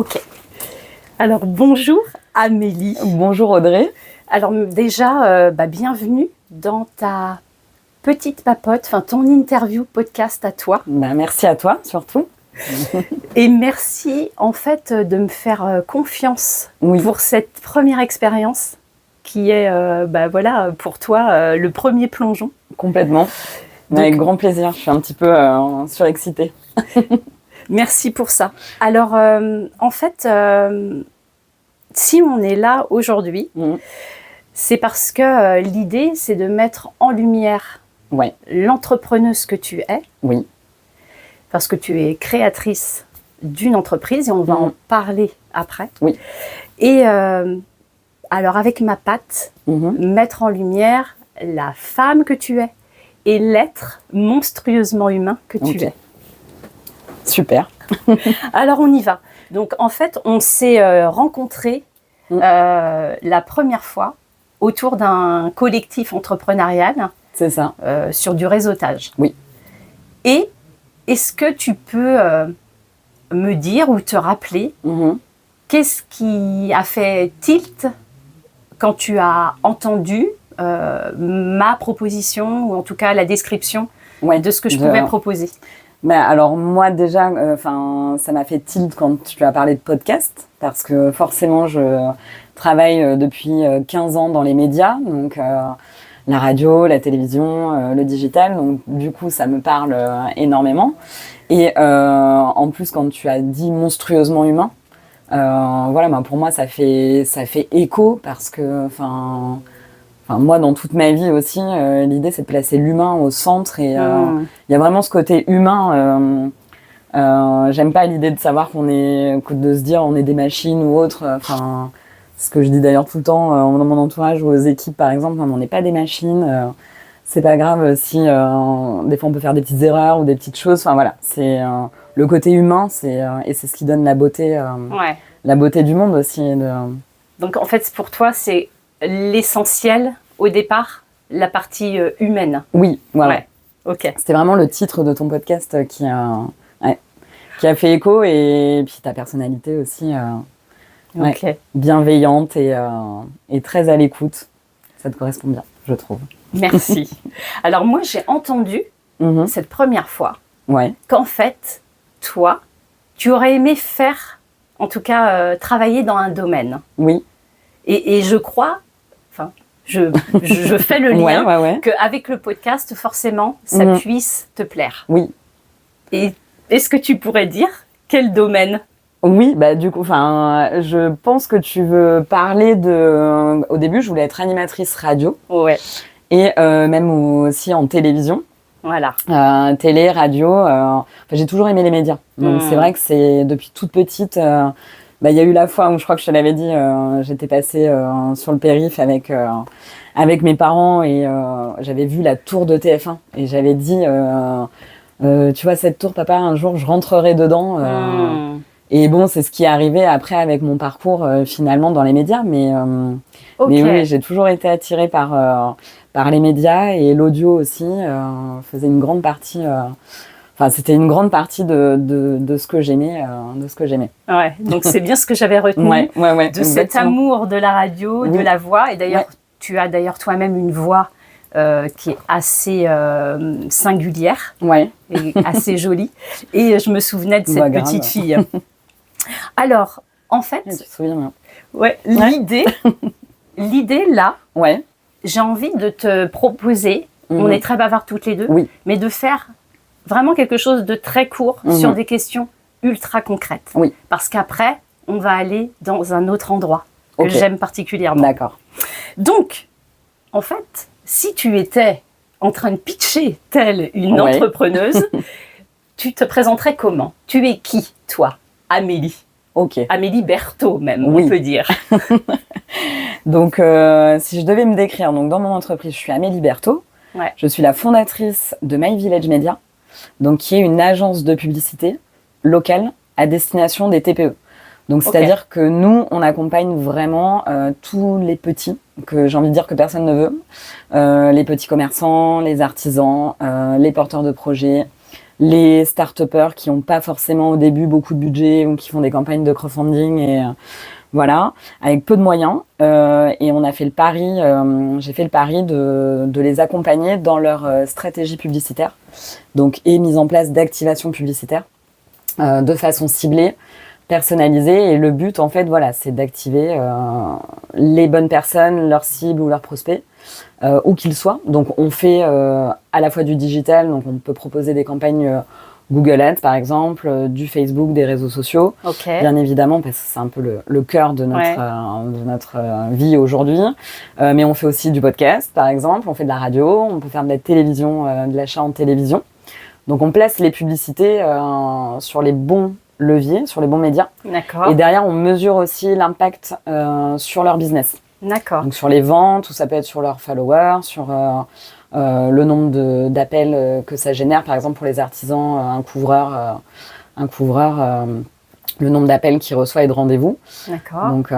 Ok. Alors, bonjour Amélie. Bonjour Audrey. Alors déjà, bienvenue dans ta petite papote, enfin ton interview podcast à toi. Merci à toi surtout. Et merci en fait de me faire confiance pour cette première expérience qui est pour toi le premier plongeon. Complètement. Donc, avec grand plaisir, je suis un petit peu surexcitée. Merci pour ça. Alors en fait, si on est là aujourd'hui, c'est parce que l'idée c'est de mettre en lumière l'entrepreneuse que tu es. Oui. Parce que tu es créatrice d'une entreprise et on va en parler après. Oui. Et alors avec ma patte, mettre en lumière la femme que tu es et l'être monstrueusement humain que tu es. Super. Alors on y va. Donc en fait, on s'est rencontrés la première fois autour d'un collectif entrepreneurial. C'est ça. Sur du réseautage. Oui. Et est-ce que tu peux me dire ou te rappeler qu'est-ce qui a fait tilt quand tu as entendu ma proposition ou en tout cas la description de ce que je pouvais proposer? Alors moi déjà, ça m'a fait tilt quand tu as parlé de podcast parce que forcément je travaille depuis 15 ans dans les médias, donc la radio, la télévision, le digital, donc du coup ça me parle énormément. Et en plus quand tu as dit monstrueusement humain, pour moi ça fait écho parce que moi dans toute ma vie aussi l'idée c'est de placer l'humain au centre et il y a vraiment ce côté humain. J'aime pas l'idée de savoir de se dire on est des machines ou autre. Ce que je dis d'ailleurs tout le temps dans mon entourage ou aux équipes par exemple, on n'est pas des machines. C'est pas grave si des fois on peut faire des petites erreurs ou des petites choses. C'est le côté humain, et c'est ce qui donne la beauté du monde aussi. Donc en fait pour toi c'est l'essentiel au départ, la partie humaine. Oui, voilà. Ouais. Ok. C'était vraiment le titre de ton podcast qui a fait écho et puis ta personnalité aussi. Bienveillante et très à l'écoute. Ça te correspond bien, je trouve. Merci. Alors moi, j'ai entendu cette première fois qu'en fait, toi, tu aurais aimé faire, en tout cas, travailler dans un domaine. Oui. Et je crois, je fais le lien qu'avec le podcast, forcément, ça puisse te plaire. Oui. Et est-ce que tu pourrais dire quel domaine ? Oui, du coup, je pense que tu veux parler au début, je voulais être animatrice radio. Ouais. Et même aussi en télévision. Voilà. Télé, radio. J'ai toujours aimé les médias. Donc c'est vrai que c'est depuis toute petite. Il y a eu la fois où je crois que je te l'avais dit, j'étais passée sur le périph' avec mes parents et j'avais vu la tour de TF1 et j'avais dit, tu vois cette tour, papa, un jour je rentrerai dedans. Et bon, c'est ce qui est arrivé après avec mon parcours finalement dans les médias, mais oui, j'ai toujours été attirée par les médias et l'audio aussi faisait une grande partie. C'était une grande partie de ce que j'aimais, Ouais, donc c'est bien ce que j'avais retenu de exactement. Cet amour de la radio, de la voix. Et d'ailleurs, tu as toi-même une voix qui est assez singulière et assez jolie. Et je me souvenais de cette petite fille. Alors, en fait, l'idée là, j'ai envie de te proposer, on est très bavards toutes les deux, mais de faire vraiment quelque chose de très court sur des questions ultra concrètes. Oui. Parce qu'après, on va aller dans un autre endroit que j'aime particulièrement. D'accord. Donc, en fait, si tu étais en train de pitcher telle une entrepreneuse, tu te présenterais comment ? Tu es qui, toi ? Amélie. Amélie Berthaud même, on peut dire. Donc, si je devais me décrire, donc dans mon entreprise, je suis Amélie Berthaud. Je suis la fondatrice de My Village Media, donc qui est une agence de publicité locale à destination des TPE. Donc, c'est-à-dire que nous, on accompagne vraiment tous les petits, que j'ai envie de dire que personne ne veut, les petits commerçants, les artisans, les porteurs de projets, les start-upers qui n'ont pas forcément au début beaucoup de budget ou qui font des campagnes de crowdfunding et voilà, avec peu de moyens. Et on a fait le pari, j'ai fait le pari de les accompagner dans leur stratégie publicitaire, donc et mise en place d'activation publicitaire de façon ciblée, personnalisée. Et le but, en fait, voilà, c'est d'activer les bonnes personnes, leurs cibles ou leurs prospects, où qu'ils soient. Donc, on fait à la fois du digital, donc on peut proposer des campagnes Google Ads, par exemple, du Facebook, des réseaux sociaux, bien évidemment, parce que c'est un peu le cœur de notre vie aujourd'hui. Mais on fait aussi du podcast, par exemple, on fait de la radio, on peut faire de la télévision, de l'achat en télévision. Donc, on place les publicités sur les bons leviers, sur les bons médias. D'accord. Et derrière, on mesure aussi l'impact sur leur business. D'accord. Donc, sur les ventes, ou ça peut être sur leurs followers, sur le nombre d'appels que ça génère. Par exemple, pour les artisans, un couvreur, le nombre d'appels qu'il reçoit et de rendez-vous. D'accord. Donc,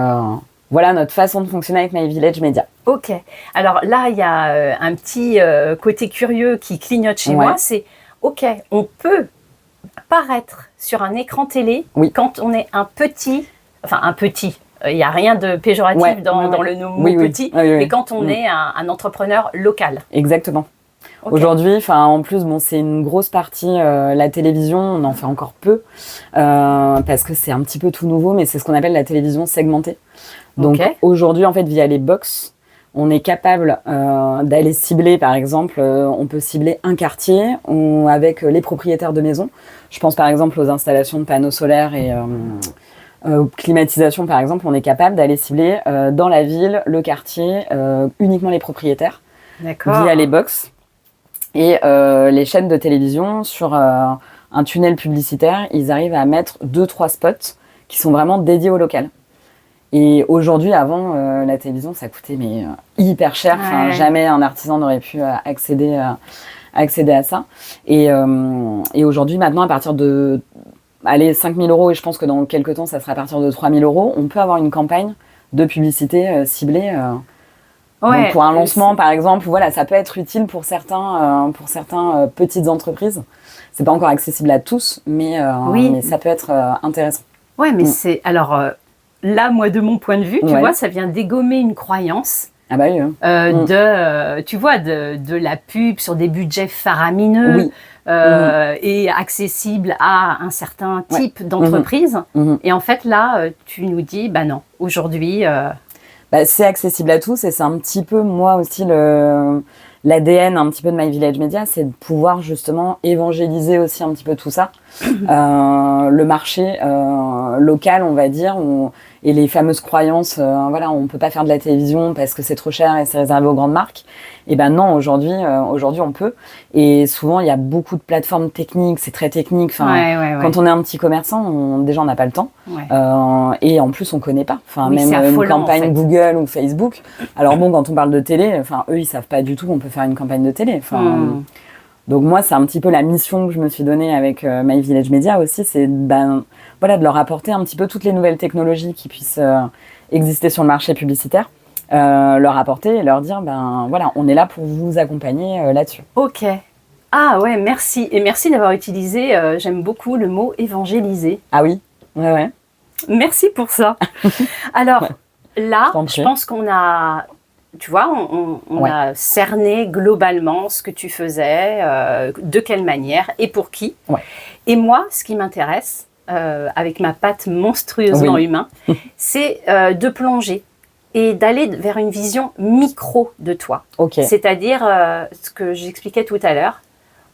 voilà notre façon de fonctionner avec My Village Media. Ok. Alors là, il y a un petit côté curieux qui clignote chez moi. C'est, ok, on peut paraître sur un écran télé quand on est un petit, il n'y a rien de péjoratif dans le mot petit, mais quand on est un entrepreneur local. Exactement. Okay. Aujourd'hui, en plus, c'est une grosse partie, la télévision, on en fait encore peu, parce que c'est un petit peu tout nouveau, mais c'est ce qu'on appelle la télévision segmentée. Donc aujourd'hui, en fait, via les box, on est capable d'aller cibler, par exemple, on peut cibler un quartier ou avec les propriétaires de maisons. Je pense par exemple aux installations de panneaux solaires et climatisation, par exemple, on est capable d'aller cibler dans la ville, le quartier, uniquement les propriétaires via les box. Et les chaînes de télévision, sur un tunnel publicitaire, ils arrivent à mettre 2-3 spots qui sont vraiment dédiés au local. Et aujourd'hui, avant, la télévision, ça coûtait hyper cher. Jamais un artisan n'aurait pu accéder à ça. Et aujourd'hui, maintenant, à partir de 5 000 €, et je pense que dans quelques temps, ça sera à partir de 3 000 €, on peut avoir une campagne de publicité ciblée. Donc pour un lancement, par exemple, voilà, ça peut être utile pour certains petites entreprises. C'est pas encore accessible à tous, mais ça peut être intéressant. Ouais, mais c'est alors là, moi, de mon point de vue, tu vois, ça vient dégommer une croyance. Ah bah oui. Tu vois, de la pub sur des budgets faramineux et accessible à un certain type d'entreprise. Et en fait, là, tu nous dis, bah non, aujourd'hui... c'est accessible à tous et c'est un petit peu, moi aussi, l'ADN un petit peu de My Village Media, c'est de pouvoir justement évangéliser aussi un petit peu tout ça. Le marché local, on va dire, et les fameuses croyances, on peut pas faire de la télévision parce que c'est trop cher et c'est réservé aux grandes marques. Et ben non, aujourd'hui on peut. Et souvent il y a beaucoup de plateformes techniques, c'est très technique. Quand on est un petit commerçant, déjà on n'a pas le temps. Et en plus on connaît pas. Même une campagne en fait. Google ou Facebook. Alors bon, quand on parle de télé, eux ils savent pas du tout qu'on peut faire une campagne de télé. Donc moi c'est un petit peu la mission que je me suis donnée avec My Village Media aussi, c'est de leur apporter un petit peu toutes les nouvelles technologies qui puissent exister sur le marché publicitaire. Leur apporter et leur dire on est là pour vous accompagner là-dessus. Ok. Ah ouais, merci. Et merci d'avoir utilisé, j'aime beaucoup le mot évangéliser. Ah oui, ouais. Merci pour ça. Alors là, je pense qu'on a, tu vois, on a cerné globalement ce que tu faisais, de quelle manière et pour qui. Et moi, ce qui m'intéresse, avec ma patte monstrueusement humain, c'est de plonger et d'aller vers une vision micro de toi. C'est-à-dire, ce que j'expliquais tout à l'heure,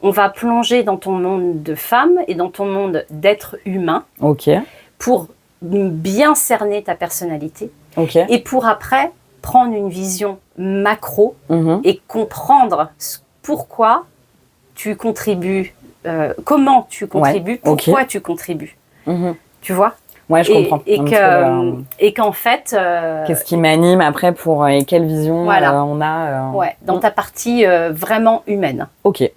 on va plonger dans ton monde de femme et dans ton monde d'être humain pour bien cerner ta personnalité et pour après prendre une vision macro et comprendre pourquoi tu contribues, comment tu contribues, pourquoi tu contribues. Tu vois ? Ouais, je comprends. Et qu'en fait... qu'est-ce qui m'anime après et quelle vision on a dans ta partie vraiment humaine. Ok.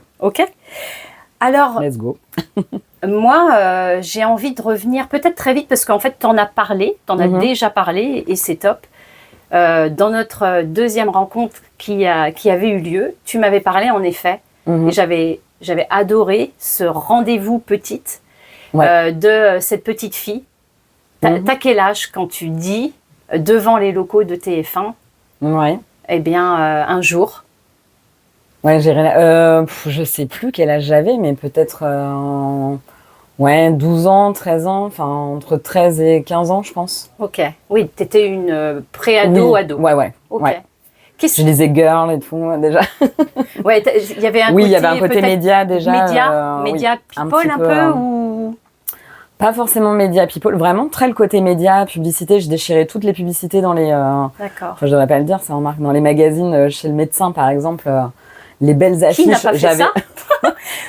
Alors... Let's go. Moi, j'ai envie de revenir peut-être très vite parce qu'en fait, t'en as déjà parlé et c'est top. Dans notre deuxième rencontre qui avait eu lieu, tu m'avais parlé en effet, et j'avais adoré ce rendez-vous petite de cette petite fille. T'as quel âge quand tu dis devant les locaux de TF1 eh bien, un jour. Ouais, je sais plus quel âge j'avais, mais peut-être 12 ans, 13 ans, enfin entre 13 et 15 ans, je pense. Ok. Oui, t'étais une pré-ado, ado. Ouais. Ok. Ouais. Je lisais Girl et tout, déjà. Ouais, il y avait un côté... Oui, il y avait un côté média, déjà. Média people un peu ou... Pas forcément média people, vraiment très le côté média, publicité. Je déchirais toutes les publicités dans les... D'accord. Enfin, je devrais pas le dire, ça en marque. Dans les magazines, chez le médecin, par exemple, les belles affiches. Qui n'a pas fait ça?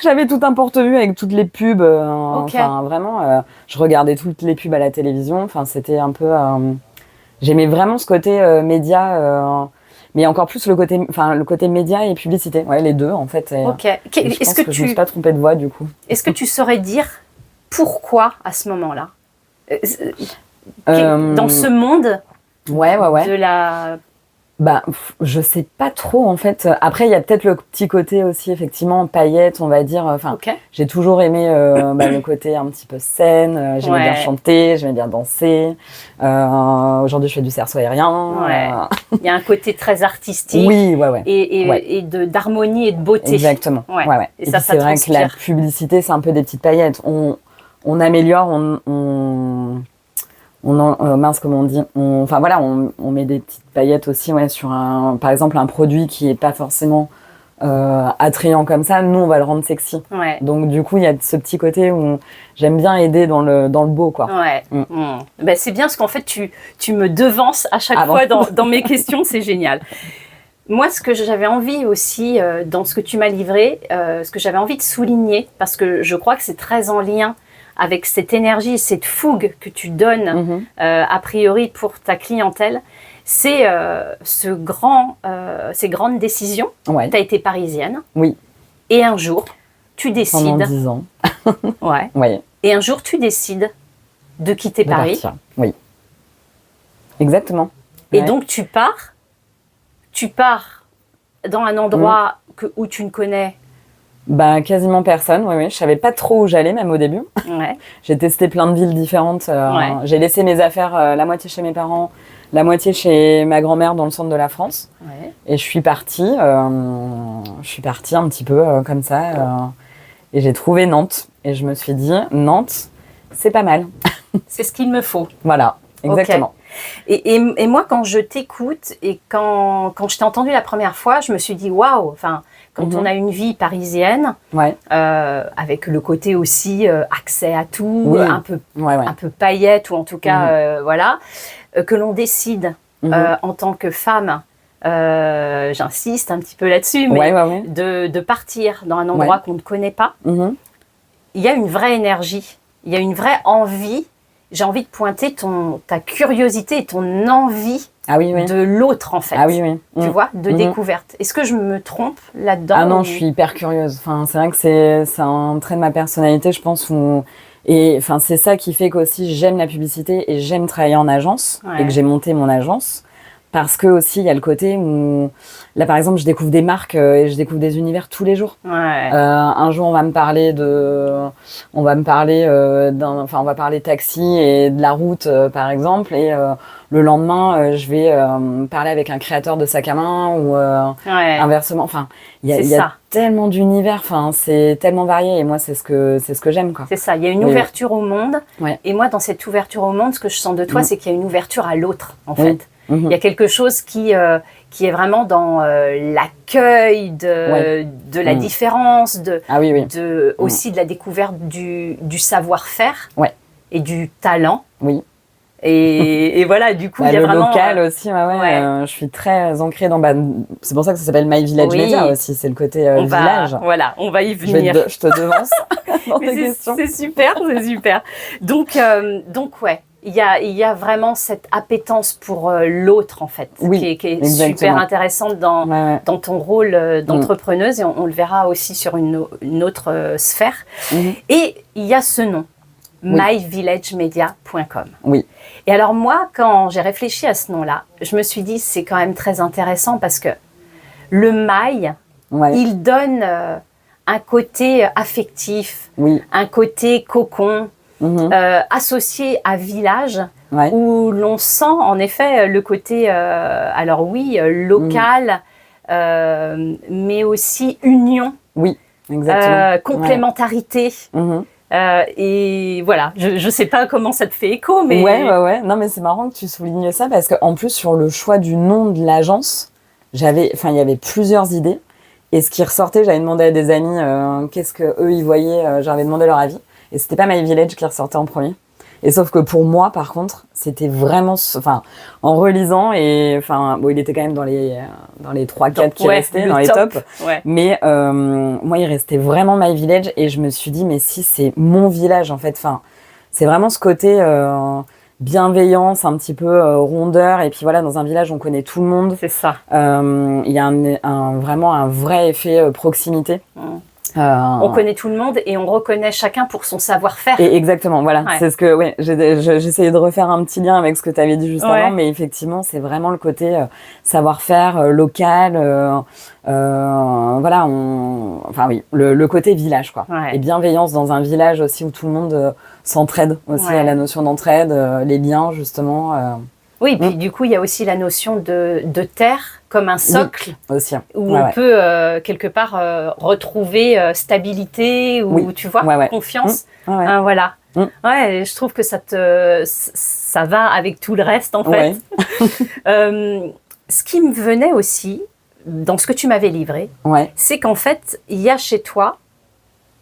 J'avais tout un porte-vue avec toutes les pubs. Enfin, vraiment, je regardais toutes les pubs à la télévision. Enfin, c'était un peu... J'aimais vraiment ce côté média... mais encore plus le côté média et publicité. Ouais, les deux, en fait. Ok. Est-ce que je me suis pas trompée de voix, du coup. Est-ce que tu saurais dire pourquoi à ce moment-là dans ce monde de la... je sais pas trop, en fait. Après, il y a peut-être le petit côté aussi, effectivement, paillettes, on va dire. Enfin, j'ai toujours aimé le côté un petit peu scène. J'aimais bien chanter, j'aimais bien danser. Aujourd'hui, je fais du cerceau aérien. Il y a un côté très artistique. Et d'harmonie et de beauté. Exactement. Et ça c'est vrai que la publicité, c'est un peu des petites paillettes. On améliore, mince, comment on dit, on met des petites paillettes aussi, sur par exemple, un produit qui est pas forcément attrayant comme ça. Nous, on va le rendre sexy. Donc, du coup, il y a ce petit côté où j'aime bien aider dans le beau, quoi. Ben, c'est bien parce qu'en fait, tu me devances à chaque fois dans mes questions. C'est génial. Moi, ce que j'avais envie aussi, dans ce que tu m'as livré, ce que j'avais envie de souligner, parce que je crois que c'est très en lien avec cette énergie, cette fougue que tu donnes, a priori pour ta clientèle, c'est ces grandes décisions. Tu as été parisienne. Oui. Et un jour, tu décides... Pendant 10 ans. Et un jour, tu décides de quitter Paris. Partir. Oui. Exactement. Et donc, tu pars dans un endroit où tu ne connais... quasiment personne, je savais pas trop où j'allais, même au début. J'ai testé plein de villes différentes. J'ai laissé mes affaires, la moitié chez mes parents, la moitié chez ma grand-mère dans le centre de la France. Et je suis partie un petit peu comme ça. Et j'ai trouvé Nantes. Et je me suis dit, Nantes, c'est pas mal. C'est ce qu'il me faut. Voilà, exactement. Et moi, quand je t'écoute et quand je t'ai entendu la première fois, je me suis dit, waouh, enfin... Quand on a une vie parisienne, avec le côté aussi accès à tout, un peu paillette, ou en tout cas, que l'on décide en tant que femme, j'insiste un petit peu là-dessus, mais de partir dans un endroit qu'on ne connaît pas, il y a une vraie énergie, il y a une vraie envie. J'ai envie de pointer ta curiosité et ton envie de l'autre, en fait. Tu vois, de découverte. Est-ce que je me trompe là-dedans? Ah non, je suis hyper curieuse. Enfin, c'est vrai que c'est un trait de ma personnalité, je pense. Et enfin, c'est ça qui fait qu'aussi j'aime la publicité et j'aime travailler en agence et que j'ai monté mon agence. Parce que aussi, il y a le côté où, là, par exemple, je découvre des marques et je découvre des univers tous les jours. Un jour, on va parler taxi et de la route, par exemple. Et le lendemain, je vais parler avec un créateur de sac à main ou inversement. Enfin, il y a tellement d'univers. Enfin, c'est tellement varié. Et moi, c'est ce que j'aime, quoi. C'est ça. Il y a une ouverture au monde. Et moi, dans cette ouverture au monde, ce que je sens de toi, c'est qu'il y a une ouverture à l'autre, en fait. Il y a quelque chose qui est vraiment dans l'accueil de la différence, aussi de la découverte du savoir-faire et du talent. Et voilà, du coup, il y a le vraiment... local aussi, je suis très ancrée dans... c'est pour ça que ça s'appelle My Village Media aussi, c'est le côté village. Voilà, on va y venir. Je te devance dans tes questions. C'est super, c'est super. Donc il y a vraiment cette appétence pour l'autre, en fait, qui est super intéressante dans ton rôle d'entrepreneuse, et on le verra aussi sur une autre sphère. Et il y a ce nom, myvillagemedia.com. Et alors moi, quand j'ai réfléchi à ce nom-là, je me suis dit, c'est quand même très intéressant parce que le my, il donne un côté affectif, un côté cocon, associé à village, où l'on sent en effet le côté, alors oui, local, mais aussi union, complémentarité. Et voilà, je sais pas comment ça te fait écho, mais... Ouais. Non, mais c'est marrant que tu soulignes ça, parce qu'en plus, sur le choix du nom de l'agence, il y avait plusieurs idées. Et ce qui ressortait, j'avais demandé à des amis qu'est-ce qu'eux, ils voyaient, j'avais demandé leur avis. Et c'était pas My Village qui ressortait en premier. Et sauf que pour moi, par contre, c'était vraiment... Enfin, en relisant, et enfin, bon, il était quand même dans les 3-4 qui restaient, dans les tops. Mais moi, il restait vraiment My Village. Et je me suis dit, mais si, c'est mon village, en fait. Enfin, c'est vraiment ce côté... bienveillance, un petit peu rondeur, et puis voilà, dans un village on connaît tout le monde. C'est ça. Il y a vraiment un vrai effet proximité. On connaît tout le monde et on reconnaît chacun pour son savoir-faire. Et exactement, voilà, c'est ce que j'essayais de refaire un petit lien avec ce que tu avais dit juste avant, mais effectivement c'est vraiment le côté savoir-faire local, voilà, le côté village, quoi. Et bienveillance dans un village aussi où tout le monde s'entraide aussi, à la notion d'entraide, les liens justement. Oui, puis du coup il y a aussi la notion de terre comme un socle, aussi, où on peut quelque part retrouver stabilité ou tu vois, confiance. Voilà. Ouais, je trouve que ça va avec tout le reste en fait. Ce qui me venait aussi dans ce que tu m'avais livré, c'est qu'en fait il y a chez toi,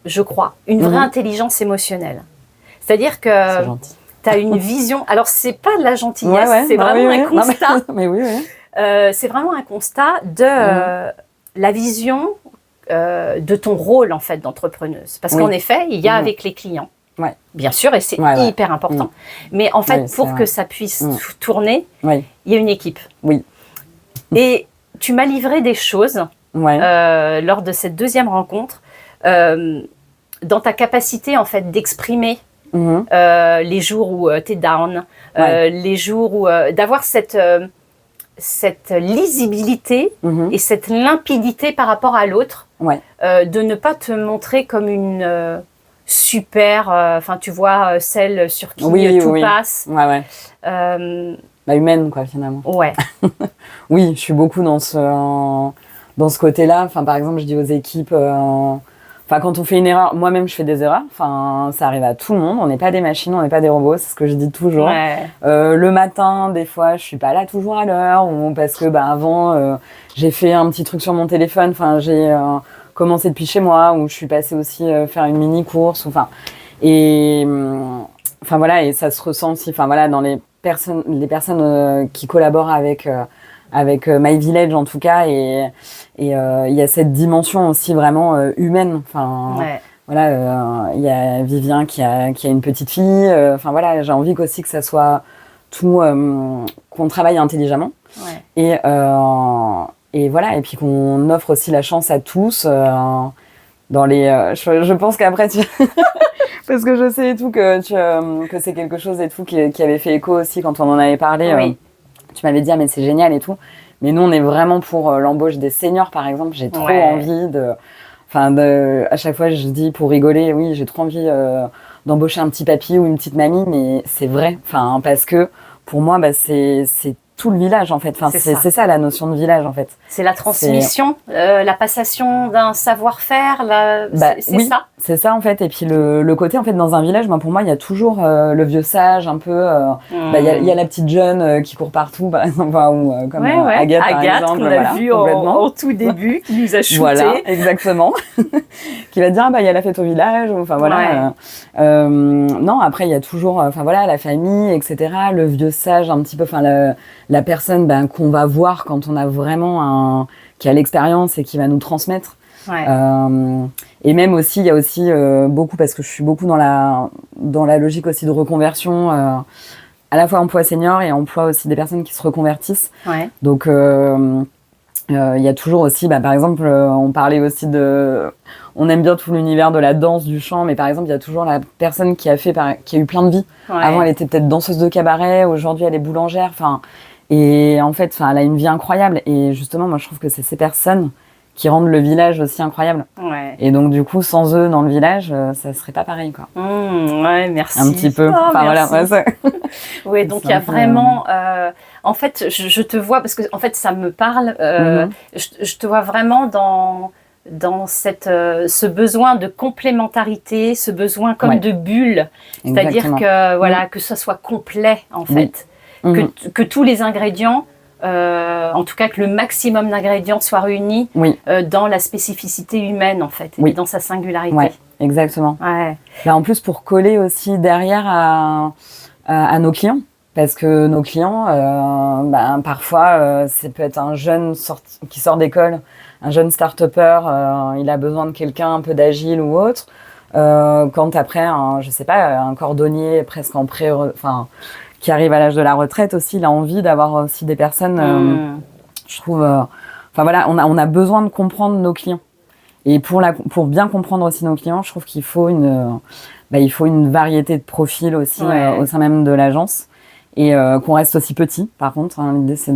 je crois, une vraie intelligence émotionnelle. C'est-à-dire que tu as une vision. Alors c'est pas de la gentillesse, c'est vraiment un constat. Mais c'est vraiment un constat de la vision de ton rôle en fait d'entrepreneuse. Parce qu'en effet, il y a avec les clients, bien sûr, et c'est hyper important. Mais en fait, pour que ça puisse tourner, il y a une équipe. Et tu m'as livré des choses lors de cette deuxième rencontre, dans ta capacité en fait d'exprimer les jours où tu es down, les jours où d'avoir cette lisibilité et cette limpidité par rapport à l'autre, de ne pas te montrer comme une super, enfin tu vois, celle sur qui tout passe. Humaine quoi finalement. Oui, je suis beaucoup dans ce côté-là. Enfin par exemple, je dis aux équipes, quand on fait une erreur, moi-même je fais des erreurs, ça arrive à tout le monde, on n'est pas des machines, on n'est pas des robots, c'est ce que je dis toujours. Le matin, des fois, je suis pas là toujours à l'heure, parce que avant, j'ai fait un petit truc sur mon téléphone, j'ai commencé depuis chez moi, ou je suis passée aussi faire une mini-course, et ça se ressent aussi, dans les personnes qui collaborent avec My Village en tout cas, et il y a cette dimension aussi vraiment humaine. Il y a Vivien qui a une petite fille. J'ai envie aussi que ça soit tout, qu'on travaille intelligemment. Et voilà, et puis qu'on offre aussi la chance à tous dans les. Je pense qu'après parce que je sais et tout que c'est quelque chose et tout qui avait fait écho aussi quand on en avait parlé. Tu m'avais dit, mais c'est génial et tout. Mais nous, on est vraiment pour l'embauche des seniors, par exemple. J'ai trop envie à chaque fois, je dis pour rigoler, oui, j'ai trop envie d'embaucher un petit papy ou une petite mamie, mais c'est vrai. Parce que pour moi, c'est tout le village, en fait. C'est ça la notion de village, en fait. C'est la transmission, la passation d'un savoir-faire, c'est ça. C'est ça, en fait. Et puis le côté, en fait, dans un village, pour moi, il y a toujours le vieux sage, un peu. Il y a la petite jeune qui court partout, par exemple, ou comme Agathe, par exemple. Qu'on a vu en tout début, qui nous a shooté. Voilà, exactement. Qui va te dire, il y a la fête au village, non, après, il y a toujours, la famille, etc. Le vieux sage, un petit peu, la personne qu'on va voir quand on a vraiment qui a l'expérience et qui va nous transmettre. Et même aussi, il y a aussi beaucoup, parce que je suis beaucoup dans la logique aussi de reconversion, à la fois emploi senior et emploi aussi des personnes qui se reconvertissent. Donc, il y a toujours aussi, par exemple, on parlait aussi on aime bien tout l'univers de la danse, du chant, mais par exemple, il y a toujours la personne qui a eu plein de vies. Avant, elle était peut-être danseuse de cabaret, aujourd'hui, elle est boulangère, et en fait, elle a une vie incroyable. Et justement, moi, je trouve que c'est ces personnes qui rendent le village aussi incroyable. Ouais. Et donc du coup, sans eux dans le village, ça serait pas pareil, quoi. Ouais, merci. Un petit peu. Enfin merci. voilà. Ouais, oui, donc il y a vraiment. En fait, je te vois parce que en fait, ça me parle. Je te vois vraiment dans ce besoin de complémentarité, ce besoin comme de bulle, c'est-à-dire que voilà que ça soit complet en fait, que tous les ingrédients. En tout cas, que le maximum d'ingrédients soient réunis dans la spécificité humaine, en fait, et dans sa singularité. Oui, exactement. Ouais. Là, en plus, pour coller aussi derrière à nos clients, parce que nos clients, parfois, ça peut être un jeune qui sort d'école, un jeune start-upper, il a besoin de quelqu'un un peu d'agile ou autre. Quand après, je sais pas, un cordonnier presque en qui arrive à l'âge de la retraite aussi, il a envie d'avoir aussi des personnes, je trouve, enfin voilà, on a besoin de comprendre nos clients. Et pour bien comprendre aussi nos clients, je trouve qu'il faut une variété de profils aussi au sein même de l'agence. Et qu'on reste aussi petit, par contre, l'idée c'est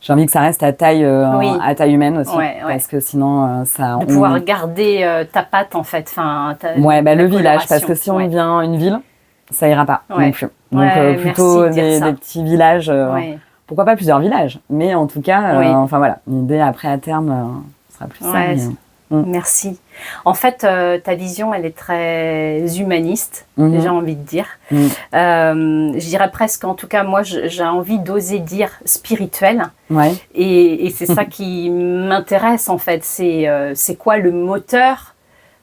j'ai envie que ça reste à taille humaine aussi, parce que sinon de pouvoir garder ta patte en fait, le village, parce que si on vient une ville, ça ira pas non plus. Donc plutôt des petits villages, pourquoi pas plusieurs villages, mais en tout cas, l'idée après à terme sera plus ça. Merci. En fait, ta vision, elle est très humaniste, j'ai envie de dire. Je dirais presque, en tout cas, moi, j'ai envie d'oser dire spirituel. Et c'est ça qui m'intéresse, en fait. C'est quoi le moteur,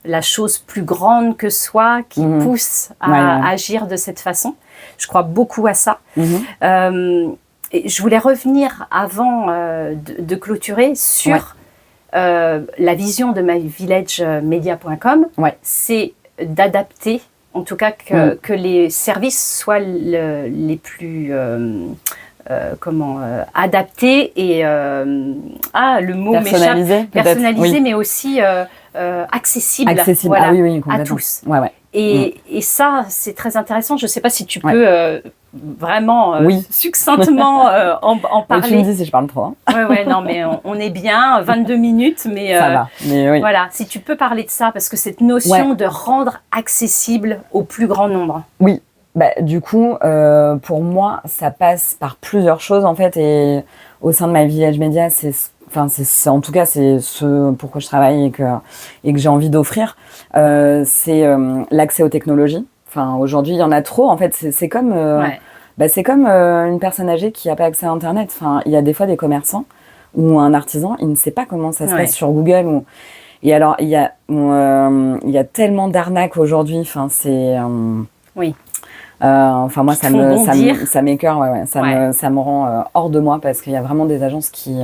la chose plus grande que soi qui pousse à agir de cette façon. Je crois beaucoup à ça. Et je voulais revenir avant de clôturer sur... la vision de myvillagemedia.com, c'est d'adapter, en tout cas que les services soient les plus adaptés et le mot m'échappe, personnalisé, mais aussi accessible voilà, à tous. Et ça, c'est très intéressant. Je ne sais pas si tu peux vraiment succinctement en parler. Tu me dis si je parle trop. Non, mais on est bien, 22 minutes, mais, ça va. Mais voilà, si tu peux parler de ça, parce que cette notion de rendre accessible au plus grand nombre. Oui, du coup, pour moi, ça passe par plusieurs choses, en fait, et au sein de My Village Media, en tout cas, c'est ce pourquoi je travaille et que j'ai envie d'offrir, c'est l'accès aux technologies. Enfin, aujourd'hui, il y en a trop. En fait, c'est comme, une personne âgée qui n'a pas accès à Internet. Enfin, il y a des fois des commerçants ou un artisan, il ne sait pas comment ça se passe sur Google. Et alors, il y a tellement d'arnaques aujourd'hui. Enfin, c'est... moi, ça m'écoeure. Ça me rend hors de moi parce qu'il y a vraiment des agences qui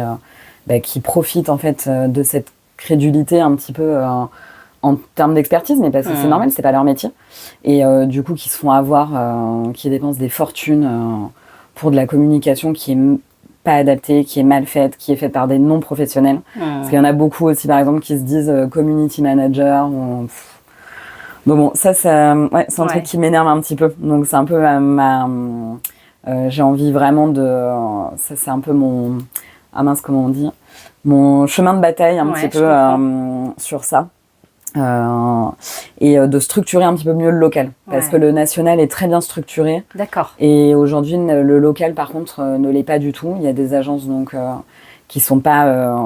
profitent en fait de cette crédulité un petit peu en termes d'expertise, mais parce que c'est normal, c'est pas leur métier, et du coup qui se font avoir, qui dépensent des fortunes pour de la communication qui est pas adaptée, qui est mal faite, qui est faite par des non-professionnels. Parce qu'il y en a beaucoup aussi, par exemple, qui se disent community manager. Donc bon, ça c'est un truc qui m'énerve un petit peu. Donc c'est un peu j'ai envie vraiment de... Ça c'est un peu mon... comment on dit, mon chemin de bataille un petit peu sur ça. Et de structurer un petit peu mieux le local, parce que le national est très bien structuré. D'accord. Et aujourd'hui, le local, par contre, ne l'est pas du tout. Il y a des agences donc qui sont pas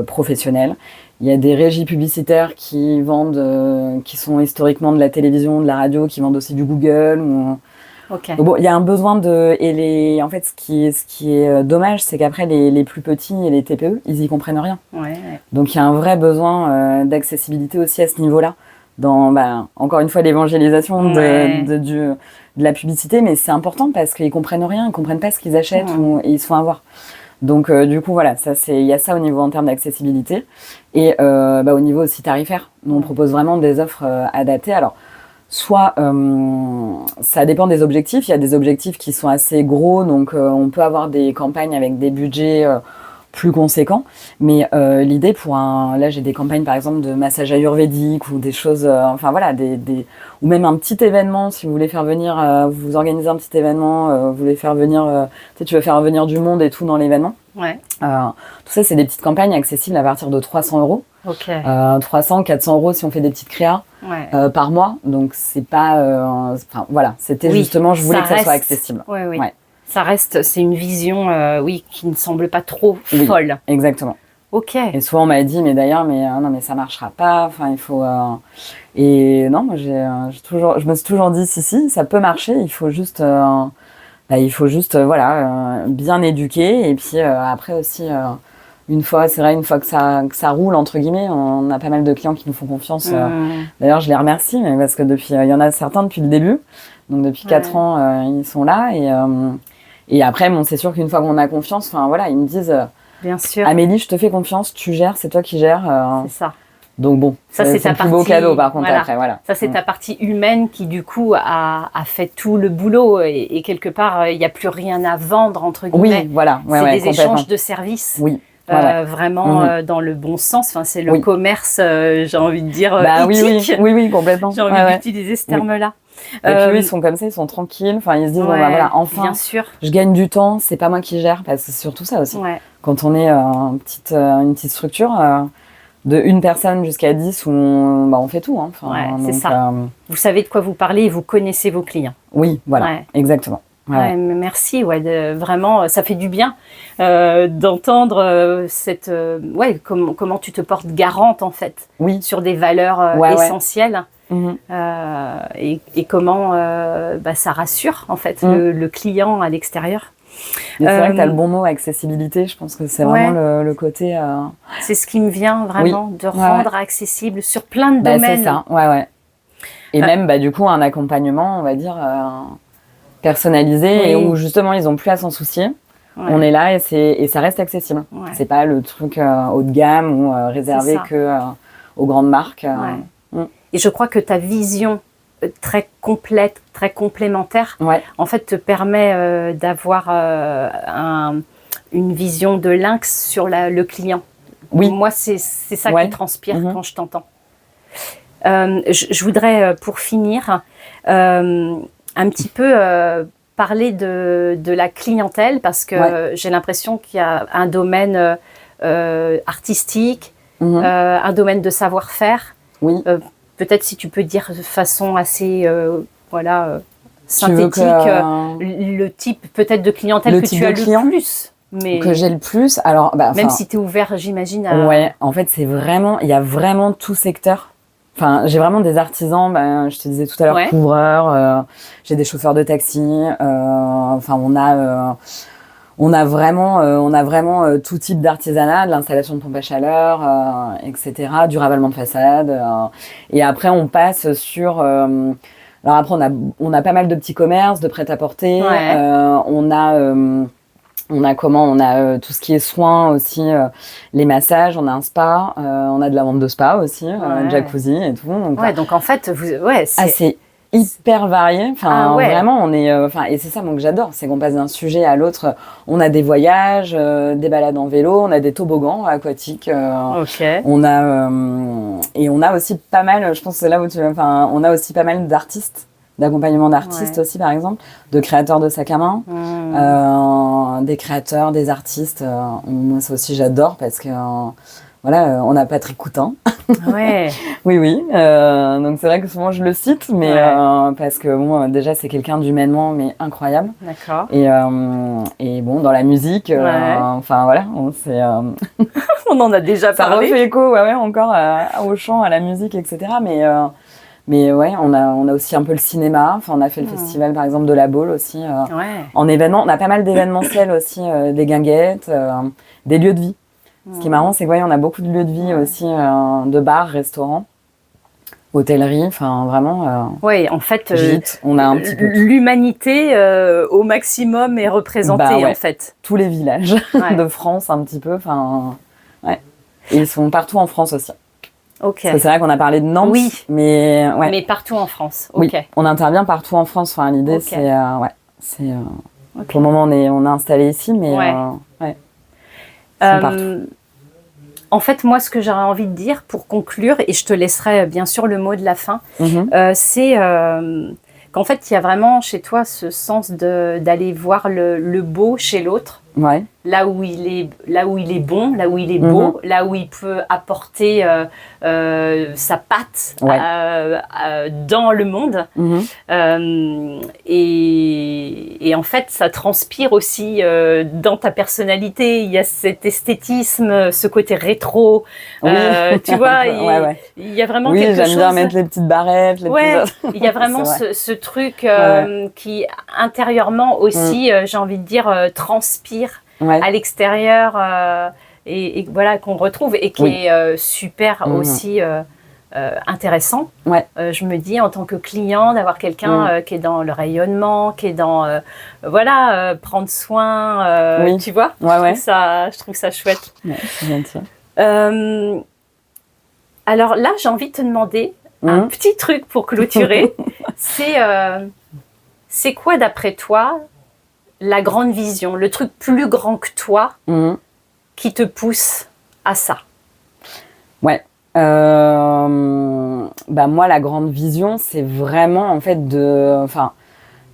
professionnelles. Il y a des régies publicitaires qui vendent, qui sont historiquement de la télévision, de la radio, qui vendent aussi du Google. Donc bon, il y a un besoin en fait, ce qui est dommage, c'est qu'après les plus petits et les TPE, ils y comprennent rien. Donc il y a un vrai besoin d'accessibilité aussi à ce niveau-là. Dans encore une fois l'évangélisation de la publicité, mais c'est important parce qu'ils comprennent rien, ils comprennent pas ce qu'ils achètent et ils se font avoir. Donc du coup voilà, il y a ça au niveau en termes d'accessibilité et au niveau aussi tarifaire. Nous on propose vraiment des offres adaptées. Alors soit ça dépend des objectifs. Il y a des objectifs qui sont assez gros, donc on peut avoir des campagnes avec des budgets plus conséquents. Mais l'idée là j'ai des campagnes par exemple de massage ayurvédique ou des choses, ou même un petit événement si vous voulez faire venir, vous organisez un petit événement, vous voulez faire venir, tu veux faire venir du monde et tout dans l'événement. Ouais. Tout ça, c'est des petites campagnes accessibles à partir de 300 €. Ok. 300, 400 € si on fait des petites créas par mois. Donc, c'est pas... Enfin, voilà, c'était justement, je voulais que ça soit accessible. Oui, oui. Ouais. Ça reste, c'est une vision, qui ne semble pas trop folle. Exactement. Ok. Et souvent, on m'a dit, mais d'ailleurs, non, mais ça marchera pas. Enfin, il faut... Et non, moi, je me suis toujours dit, si, ça peut marcher. Il faut juste... bien éduquer. Et puis, après aussi... une fois que ça roule, entre guillemets, on a pas mal de clients qui nous font confiance. D'ailleurs, je les remercie, mais parce que il y en a certains depuis le début. Donc, depuis 4 ans, ils sont là. Et après, bon, c'est sûr qu'une fois qu'on a confiance, ils me disent bien sûr. Amélie, je te fais confiance, tu gères, c'est toi qui gères. C'est ça. Donc, bon, ça, c'est le plus beau cadeau, par contre, après. Voilà. Ça, c'est ta partie humaine qui, du coup, a fait tout le boulot. Et quelque part, il n'y a plus rien à vendre, entre guillemets. Oui, voilà. C'est des échanges de services. Oui. Vraiment dans le bon sens. Enfin, c'est le commerce, j'ai envie de dire, éthique. Oui, complètement. J'ai envie d'utiliser ce terme-là. Et puis eux, ils sont comme ça, ils sont tranquilles. Enfin, ils se disent, enfin, bien sûr. Je gagne du temps, c'est pas moi qui gère, parce que c'est surtout ça aussi. Quand on est une petite structure, de une personne jusqu'à 10, où on fait tout. Hein. C'est ça. Vous savez de quoi vous parlez et vous connaissez vos clients. Oui, voilà, exactement. Merci, vraiment, ça fait du bien d'entendre comment tu te portes garante, en fait, sur des valeurs essentielles. Et comment ça rassure, en fait, le client à l'extérieur. C'est vrai que tu as le bon mot, accessibilité. Je pense que c'est vraiment le côté... C'est ce qui me vient vraiment, de rendre accessible sur plein de domaines. C'est ça, Et même, du coup, un accompagnement, on va dire... personnalisé et où justement ils n'ont plus à s'en soucier. On est là et ça reste accessible. C'est pas le truc haut de gamme ou réservé que aux grandes marques. Et je crois que ta vision très complète, très complémentaire, en fait te permet d'avoir une vision de lynx sur le client. Moi, c'est ça qui transpire quand je t'entends. Je voudrais, pour finir, un petit peu parler de la clientèle, parce que j'ai l'impression qu'il y a un domaine artistique, un domaine de savoir-faire. Peut-être si tu peux dire de façon assez synthétique le type peut-être de clientèle que tu as le plus. Mais que j'ai le plus. Alors, même si tu es ouvert, j'imagine. En fait, il y a vraiment tout secteur. Enfin, j'ai vraiment des artisans, je te disais tout à l'heure, couvreurs, j'ai des chauffeurs de taxi, on a vraiment tout type d'artisanat, de l'installation de pompes à chaleur, etc., du ravalement de façade. Et après, on passe sur... alors après, on a pas mal de petits commerces, de prêt-à-porter. On a tout ce qui est soins aussi, les massages, on a un spa, on a de la vente de spa aussi, jacuzzi et tout. Donc en fait, c'est hyper varié. Vraiment, on est, et c'est ça moi que j'adore, c'est qu'on passe d'un sujet à l'autre. On a des voyages, des balades en vélo, on a des toboggans aquatiques. On a aussi pas mal, je pense que c'est là où on a aussi pas mal d'artistes. D'accompagnement d'artistes aussi, par exemple, de créateurs de sacs à main, des créateurs, des artistes. Moi, ça aussi, j'adore parce que, on a Patrick Coutin. Oui. Donc, c'est vrai que souvent, je le cite, mais parce que, déjà, c'est quelqu'un d'humainement, mais incroyable. D'accord. Et bon, dans la musique, on en a déjà parlé. Ça refait écho, encore au chant, à la musique, etc. Mais on a aussi un peu le cinéma. Enfin, on a fait le festival, par exemple, de la Baule aussi. En événement, on a pas mal d'événementiels aussi, des guinguettes, des lieux de vie. Ce qui est marrant, c'est on a beaucoup de lieux de vie aussi, de bars, restaurants, hôtellerie. Enfin, vraiment. En fait, gîtes, on a un petit peu tout. L'humanité au maximum est représentée, en fait. Tous les villages de France, un petit peu. Enfin, Et ils sont partout en France aussi. C'est vrai qu'on a parlé de Nantes, mais partout en France. Oui, on intervient partout en France. Enfin, l'idée, c'est pour le moment, on est installé ici, mais partout. En fait, moi, ce que j'aurais envie de dire pour conclure, et je te laisserai bien sûr le mot de la fin, c'est qu'en fait, il y a vraiment chez toi ce sens d'aller voir le beau chez l'autre. Ouais. Là où il est bon, là où il est beau, là où il peut apporter sa patte dans le monde. Et en fait, ça transpire aussi dans ta personnalité. Il y a cet esthétisme, ce côté rétro. Tu vois, il y a vraiment quelque chose. Oui, j'aime bien mettre les petites barrettes. Il y a vraiment ce truc qui, intérieurement aussi, j'ai envie de dire, transpire à l'extérieur et voilà, qu'on retrouve et qui est super aussi intéressant. Je me dis, en tant que client, d'avoir quelqu'un qui est dans le rayonnement, qui est dans prendre soin, tu vois. Je trouve ça chouette. C'est gentil. Alors là, j'ai envie de te demander un petit truc pour clôturer. C'est quoi, d'après toi, la grande vision, le truc plus grand que toi qui te pousse à ça? Moi, la grande vision, c'est vraiment, en fait,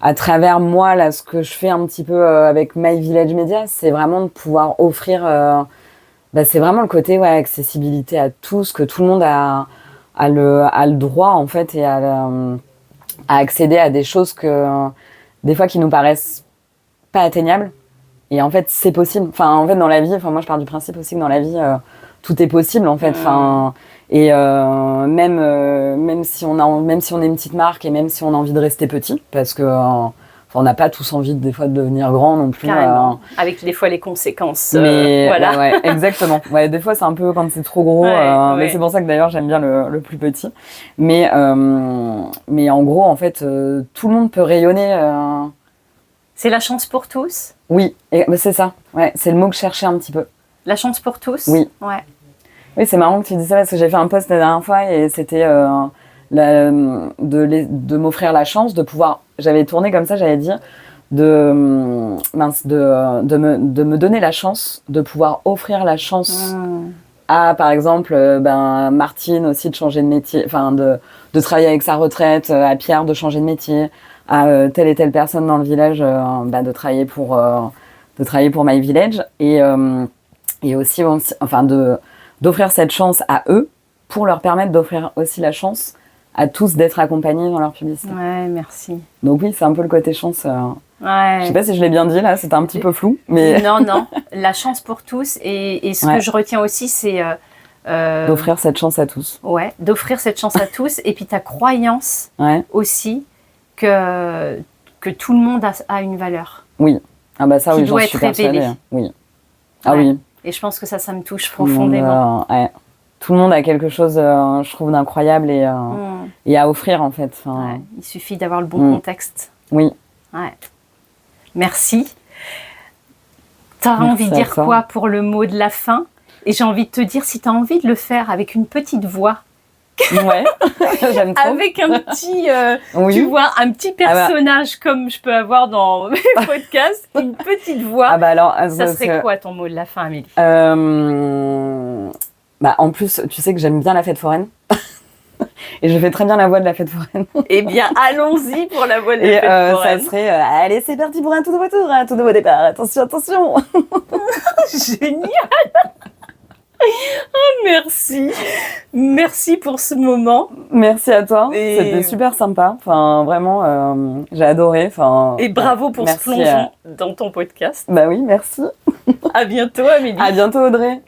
à travers moi, là, ce que je fais un petit peu avec My Village Media, c'est vraiment de pouvoir offrir, c'est vraiment le côté, accessibilité à tous, que tout le monde a le droit, en fait, et à accéder à des choses des fois, qui nous paraissent pas atteignables. Et en fait, c'est possible. Enfin, en fait, dans la vie, moi, je pars du principe aussi que dans la vie, tout est possible, en fait. Et même si on est une petite marque et même si on a envie de rester petit, parce que on n'a pas tous envie des fois de devenir grand non plus. Carrément. Avec des fois les conséquences. Mais exactement. Des fois, c'est un peu quand c'est trop gros. Mais c'est pour ça que d'ailleurs, j'aime bien le plus petit. Mais en gros, en fait, tout le monde peut rayonner. C'est la chance pour tous? Oui, c'est ça. C'est le mot que je cherchais un petit peu. La chance pour tous? Oui. Oui, c'est marrant que tu dises ça parce que j'ai fait un post la dernière fois et c'était de m'offrir la chance de pouvoir. J'avais tourné comme ça, j'avais dit de me donner la chance de pouvoir offrir la chance à, par exemple, Martine aussi de changer de métier, enfin de travailler avec sa retraite, à Pierre de changer de métier, à telle et telle personne dans le village de travailler pour My Village et aussi d'offrir cette chance à eux pour leur permettre d'offrir aussi la chance à tous d'être accompagnés dans leur publicité. Merci. Donc oui, c'est un peu le côté chance. Je sais pas si je l'ai bien dit là, c'était un petit peu flou, mais non, la chance pour tous et ce que je retiens aussi, c'est d'offrir cette chance à tous. D'offrir cette chance à tous et puis ta croyance aussi que tout le monde a une valeur. Oui. Ça qui oui, doit j'en être suis persuadée. révélée. Oui. Oui. Et je pense que ça me touche profondément. Tout le monde a quelque chose, je trouve, d'incroyable et à offrir, en fait. Il suffit d'avoir le bon contexte. Oui. Merci. Tu as envie de dire quoi pour le mot de la fin? Et j'ai envie de te dire, si tu as envie de le faire avec une petite voix, j'aime trop. Avec un petit, tu vois, un petit personnage comme je peux avoir dans mes podcasts, une petite voix. Ça serait quoi ton mot de la fin, Amélie? En plus, tu sais que j'aime bien la fête foraine. Et je fais très bien la voix de la fête foraine. Eh bien, allons-y pour la voix de la fête foraine. Ça serait, allez, c'est parti pour un tout nouveau tour, un tout nouveau départ. Attention, attention. Génial. Merci. Merci pour ce moment. Merci à toi. C'était super sympa. Enfin, vraiment, j'ai adoré. Et bravo pour ce plongeon dans ton podcast. Oui, merci. À bientôt, Amélie. À bientôt, Audrey.